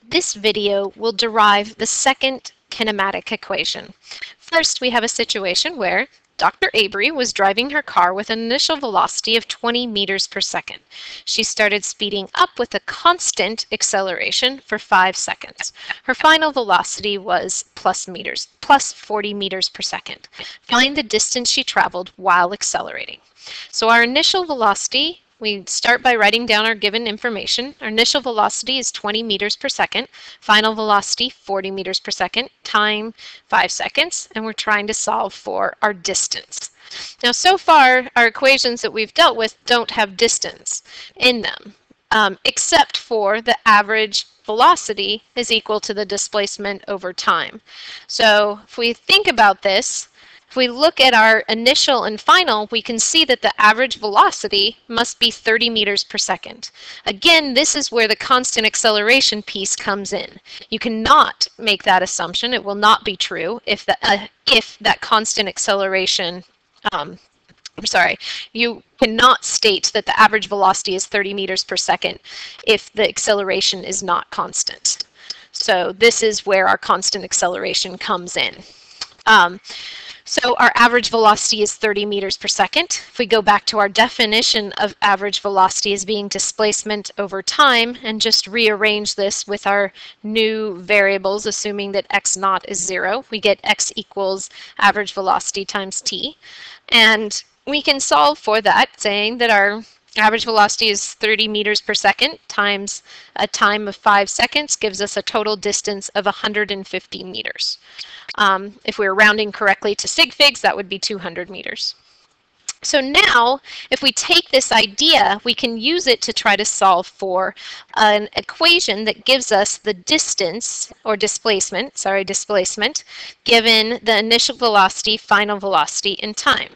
This video will derive the second kinematic equation. First, we have a situation where Dr. Avery was driving her car with an initial velocity of 20 meters per second. She started speeding up with a constant acceleration for 5 seconds. Her final velocity was plus 40 meters per second. Find the distance she traveled while accelerating. So our initial velocity, we start by writing down our given information. Our initial velocity is 20 meters per second, final velocity 40 meters per second, time 5 seconds, and we're trying to solve for our distance. Now, so far, our equations that we've dealt with don't have distance in them, except for the average velocity is equal to the displacement over time. So if we think about this, if we look at our initial and final, we can see that the average velocity must be 30 meters per second. Again, this is where the constant acceleration piece comes in. You cannot make that assumption. It will not be true if that constant acceleration, you cannot state that the average velocity is 30 meters per second if the acceleration is not constant. So this is where our constant acceleration comes in. So our average velocity is 30 meters per second. If we go back to our definition of average velocity as being displacement over time and just rearrange this with our new variables, assuming that x naught is 0, we get x equals average velocity times t. And we can solve for that, saying that our average velocity is 30 meters per second times a time of 5 seconds gives us a total distance of 150 meters. If we were rounding correctly to sig figs, that would be 200 meters. So now, if we take this idea, we can use it to try to solve for an equation that gives us the distance, or displacement, given the initial velocity, final velocity, and time.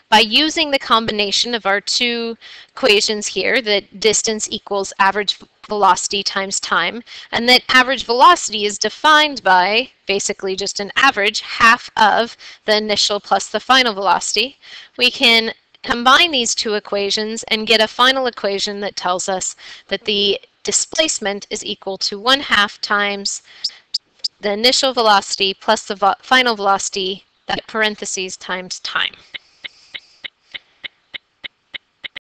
By using the combination of our two equations here, that distance equals average velocity times time, and that average velocity is defined by basically just an average, half of the initial plus the final velocity, we can combine these two equations and get a final equation that tells us that the displacement is equal to 1/2 times the initial velocity plus the final velocity, that parentheses, times time.